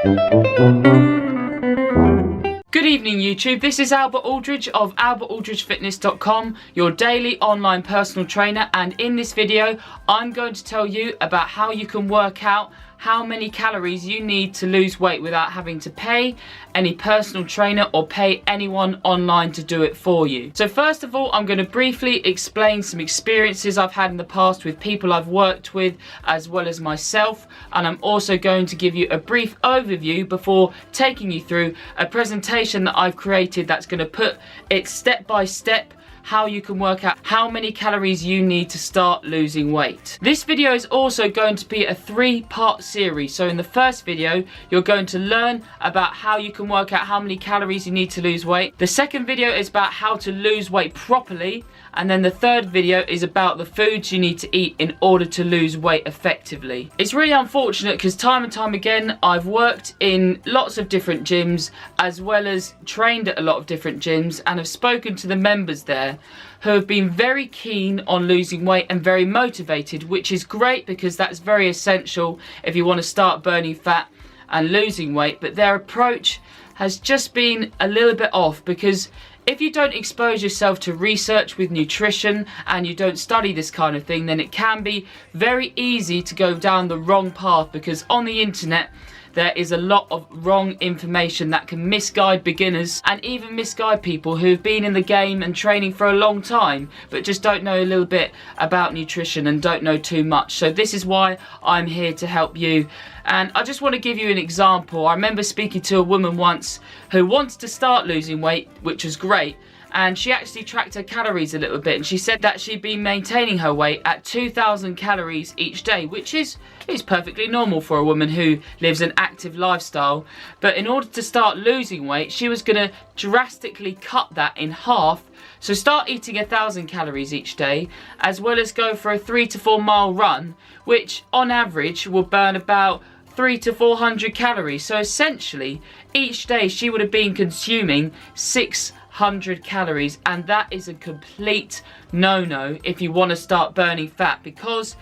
Good evening YouTube, this is Albert Aldridge of albertaldridgefitness.com, your daily online personal trainer, and in this video I'm going to tell you about how you can work out how many calories you need to lose weight without having to pay any personal trainer or pay anyone online to do it for you. So first of all, I'm going to briefly explain some experiences I've had in the past with people I've worked with as well as myself, and I'm also going to give you a brief overview before taking you through a presentation that I've created that's going to put it step by step how you can work out how many calories you need to start losing weight. This video is also going to be a 3-part series. So in the first video, you're going to learn about how you can work out how many calories you need to lose weight. The second video is about how to lose weight properly. And then the third video is about the foods you need to eat in order to lose weight effectively. It's really unfortunate because time and time again, I've worked in lots of different gyms as well as trained at a lot of different gyms, and have spoken to the members there who have been very keen on losing weight and very motivated, which is great because that's very essential if you want to start burning fat and losing weight. But their approach has just been a little bit off, because if you don't expose yourself to research with nutrition and you don't study this kind of thing, then it can be very easy to go down the wrong path, because on the internet there is a lot of wrong information that can misguide beginners and even misguide people who have been in the game and training for a long time but just don't know a little bit about nutrition and don't know too much. So this is why I'm here to help you. And I just want to give you an example. I remember speaking to a woman once who wants to start losing weight, which was great, and she actually tracked her calories a little bit, and she said that she'd been maintaining her weight at 2,000 calories each day, which is perfectly normal for a woman who lives an active lifestyle. But in order to start losing weight, she was going to drastically cut that in half. So start eating 1,000 calories each day, as well as go for a 3 to 4 mile run, which on average will burn about 300 to 400 calories. So essentially each day she would have been consuming 600 calories, and that is a complete no-no if you want to start burning fat, because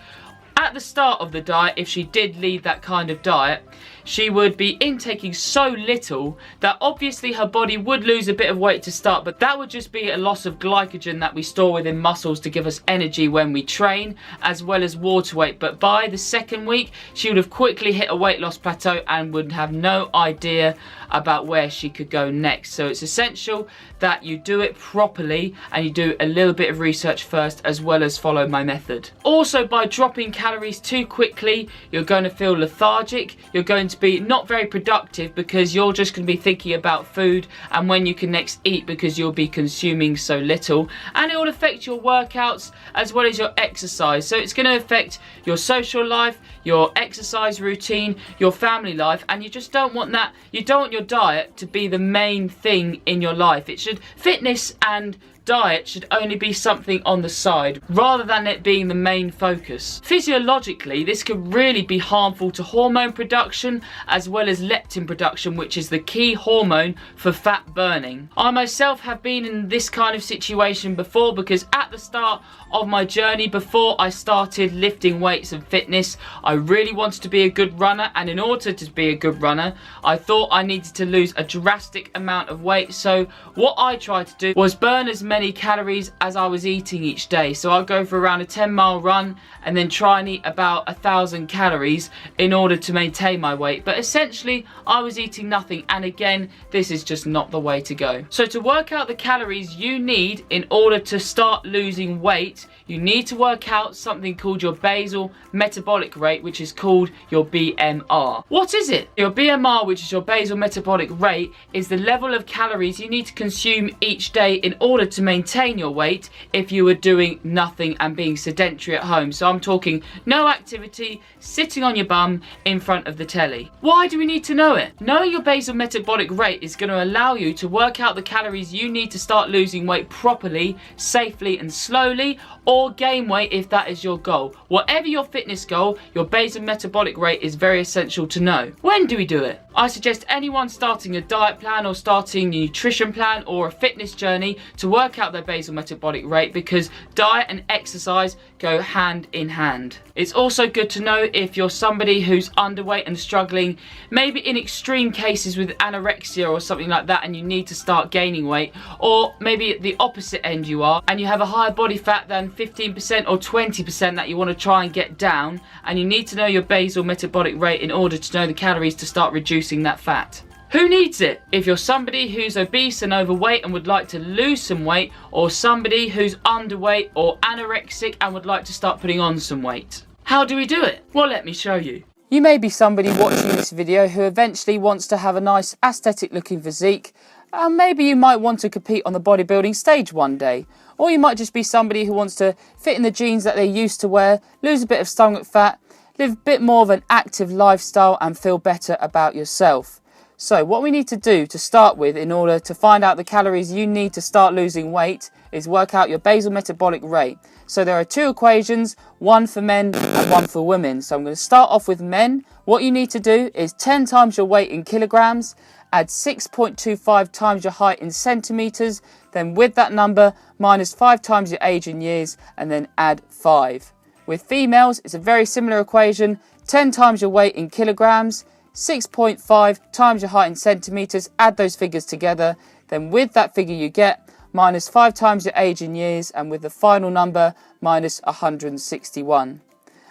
at the start of the diet, if she did lead that kind of diet, she would be intaking so little that obviously her body would lose a bit of weight to start, but that would just be a loss of glycogen that we store within muscles to give us energy when we train, as well as water weight. But by the second week, she would have quickly hit a weight loss plateau and would have no idea about where she could go next. So it's essential that you do it properly and you do a little bit of research first, as well as follow my method. Also, by dropping calories too quickly, you're going to feel lethargic, you're going to be not very productive, because you're just going to be thinking about food and when you can next eat, because you'll be consuming so little, and it will affect your workouts as well as your exercise. So it's going to affect your social life, your exercise routine, your family life, and you just don't want that. You don't want your diet to be the main thing in your life. Fitness and diet should only be something on the side rather than it being the main focus. Physiologically, this could really be harmful to hormone production as well as leptin production, which is the key hormone for fat burning. I myself have been in this kind of situation before, because at the start of my journey, before I started lifting weights and fitness, I really wanted to be a good runner, and in order to be a good runner, I thought I needed to lose a drastic amount of weight. So what I tried to do was burn as many calories as I was eating each day. So I'll go for around a 10-mile run and then try and eat about 1,000 calories in order to maintain my weight. But essentially I was eating nothing, and again, this is just not the way to go. So to work out the calories you need in order to start losing weight, you need to work out something called your basal metabolic rate, which is called your BMR. What is it? Your BMR, which is your basal metabolic rate, is the level of calories you need to consume each day in order to maintain your weight if you were doing nothing and being sedentary at home. So I'm talking no activity, sitting on your bum in front of the telly. Why do we need to know it? Knowing your basal metabolic rate is going to allow you to work out the calories you need to start losing weight properly, safely and slowly, or gain weight if that is your goal. Whatever your fitness goal, your basal metabolic rate is very essential to know. When do we do it? I suggest anyone starting a diet plan or starting a nutrition plan or a fitness journey to work work out their basal metabolic rate, because diet and exercise go hand in hand. It's also good to know if you're somebody who's underweight and struggling, maybe in extreme cases with anorexia or something like that, and you need to start gaining weight, or maybe at the opposite end you are and you have a higher body fat than 15% or 20% that you want to try and get down, and you need to know your basal metabolic rate in order to know the calories to start reducing that fat. Who needs it? If you're somebody who's obese and overweight and would like to lose some weight, or somebody who's underweight or anorexic and would like to start putting on some weight. How do we do it? Well, let me show you. You may be somebody watching this video who eventually wants to have a nice aesthetic looking physique, and maybe you might want to compete on the bodybuilding stage one day. Or you might just be somebody who wants to fit in the jeans that they used to wear, lose a bit of stomach fat, live a bit more of an active lifestyle and feel better about yourself. So what we need to do to start with in order to find out the calories you need to start losing weight is work out your basal metabolic rate. So there are two equations, one for men and one for women. So I'm going to start off with men. What you need to do is 10 times your weight in kilograms, add 6.25 times your height in centimeters, then with that number minus 5 times your age in years, and then add 5. With females, it's a very similar equation, 10 times your weight in kilograms, 6.5 times your height in centimeters, add those figures together, then with that figure you get minus 5 times your age in years, and with the final number minus 161.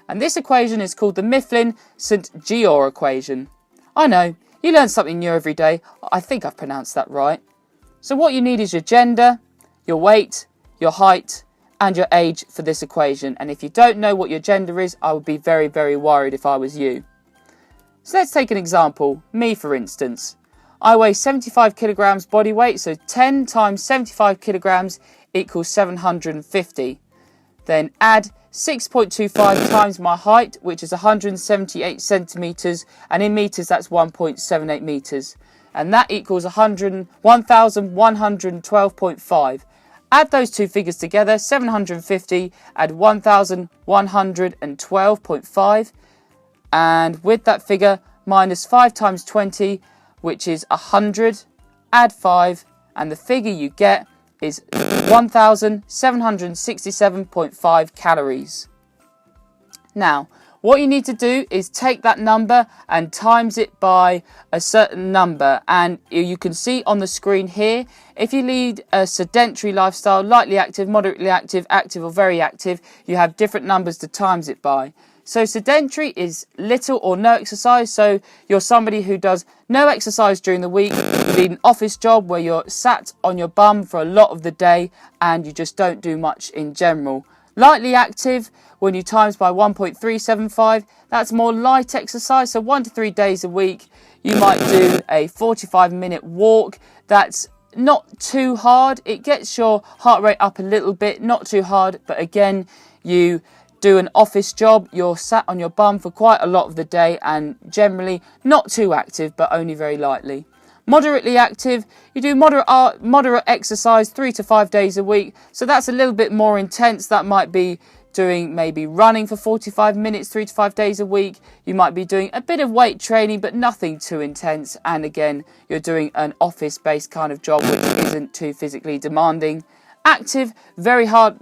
And this equation is called the Mifflin-St. Jeor equation. I know, you learn something new every day. I think I've pronounced that right. So what you need is your gender, your weight, your height, and your age for this equation. And if you don't know what your gender is, I would be very, very worried if I was you. So let's take an example. Me, for instance. I weigh 75 kilograms body weight, so 10 times 75 kilograms equals 750. Then add 6.25 times my height, which is 178 centimeters, and in meters that's 1.78 meters. And that equals 1,112.5. Add those two figures together, 750, add 1,112.5. And with that figure, minus 5 times 20, which is 100, add 5, and the figure you get is 1,767.5 calories. Now, what you need to do is take that number and times it by a certain number. And you can see on the screen here, if you lead a sedentary lifestyle, lightly active, moderately active, active or very active, you have different numbers to times it by. So sedentary is little or no exercise. So you're somebody who does no exercise during the week. You lead an office job where you're sat on your bum for a lot of the day and you just don't do much in general. Lightly active, when you times by 1.375, that's more light exercise. So 1 to 3 days a week, you might do a 45-minute walk. That's not too hard. It gets your heart rate up a little bit, not too hard. But again, you do an office job, you're sat on your bum for quite a lot of the day and generally not too active, but only very lightly. Moderately active, you do moderate exercise 3 to 5 days a week. So that's a little bit more intense. That might be doing maybe running for 45 minutes, 3 to 5 days a week. You might be doing a bit of weight training, but nothing too intense. And again, you're doing an office-based kind of job, which isn't too physically demanding. Active, very hard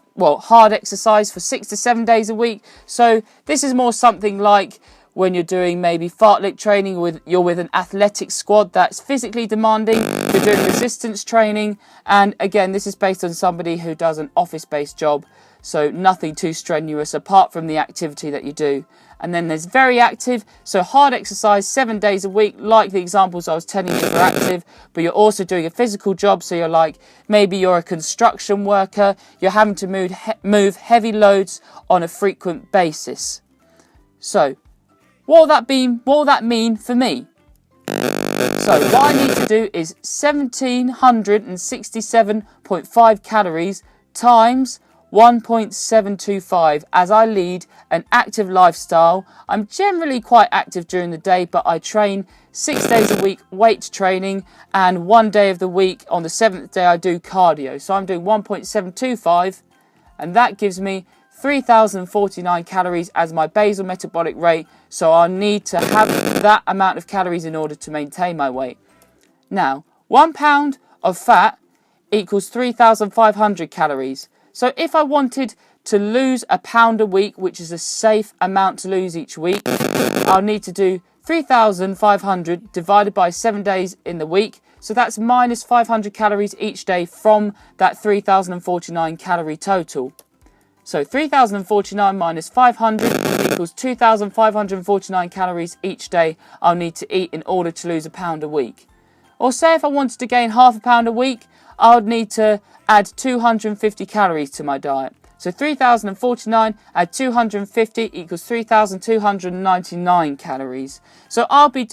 exercise for 6 to 7 days a week. So this is more something like when you're doing maybe fartlek training, you're with an athletic squad that's physically demanding, you're doing resistance training, and again, this is based on somebody who does an office-based job, so nothing too strenuous apart from the activity that you do. And then there's very active, so hard exercise 7 days a week, like the examples I was telling you for active, but you're also doing a physical job, so you're like, maybe you're a construction worker, you're having to move heavy loads on a frequent basis. So, what will that mean for me? So what I need to do is 1,767.5 calories times 1.725, as I lead an active lifestyle. I'm generally quite active during the day, but I train 6 days a week weight training, and 1 day of the week on the 7th day I do cardio. So I'm doing 1.725, and that gives me 3,049 calories as my basal metabolic rate. So I'll need to have that amount of calories in order to maintain my weight. Now, 1 pound of fat equals 3,500 calories. So if I wanted to lose a pound a week, which is a safe amount to lose each week, I'll need to do 3,500 divided by 7 days in the week. So that's minus 500 calories each day from that 3,049 calorie total. So 3,049 minus 500 equals 2,549 calories each day I'll need to eat in order to lose a pound a week. Or say if I wanted to gain half a pound a week, I would need to add 250 calories to my diet. So 3,049 add 250 equals 3,299 calories. So I'll be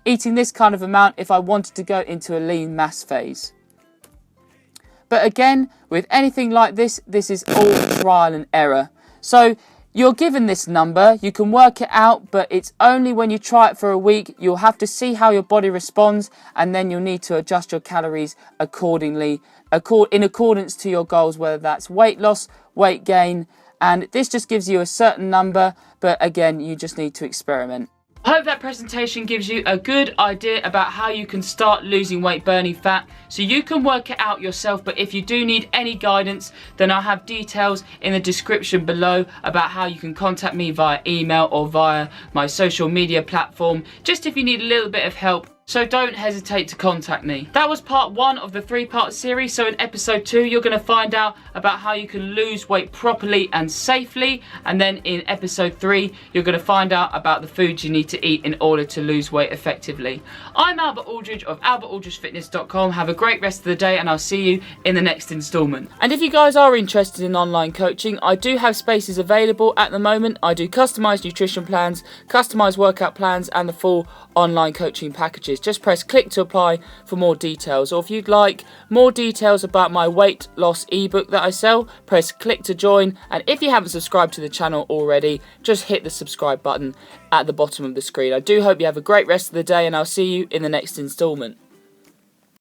eating this kind of amount if I wanted to go into a lean mass phase. But again, with anything like this, this is all trial and error. So you're given this number, you can work it out, but it's only when you try it for a week, you'll have to see how your body responds, and then you'll need to adjust your calories accordingly, in accordance to your goals, whether that's weight loss, weight gain, and this just gives you a certain number, but again, you just need to experiment. I hope that presentation gives you a good idea about how you can start losing weight, burning fat, so you can work it out yourself. But if you do need any guidance, then I'll have details in the description below about how you can contact me via email or via my social media platform, just if you need a little bit of help. So don't hesitate to contact me. That was part 1 of the 3-part series. So in episode 2, you're going to find out about how you can lose weight properly and safely. And then in episode 3, you're going to find out about the foods you need to eat in order to lose weight effectively. I'm Albert Aldridge of albertaldridgefitness.com. Have a great rest of the day, and I'll see you in the next instalment. And if you guys are interested in online coaching, I do have spaces available at the moment. I do customized nutrition plans, customized workout plans, and the full online coaching packages. Just press click to apply for more details, or if you'd like more details about my weight loss ebook that I sell, press click to join. And if you haven't subscribed to the channel already, just hit the subscribe button at the bottom of the screen. I do hope you have a great rest of the day, and I'll see you in the next instalment.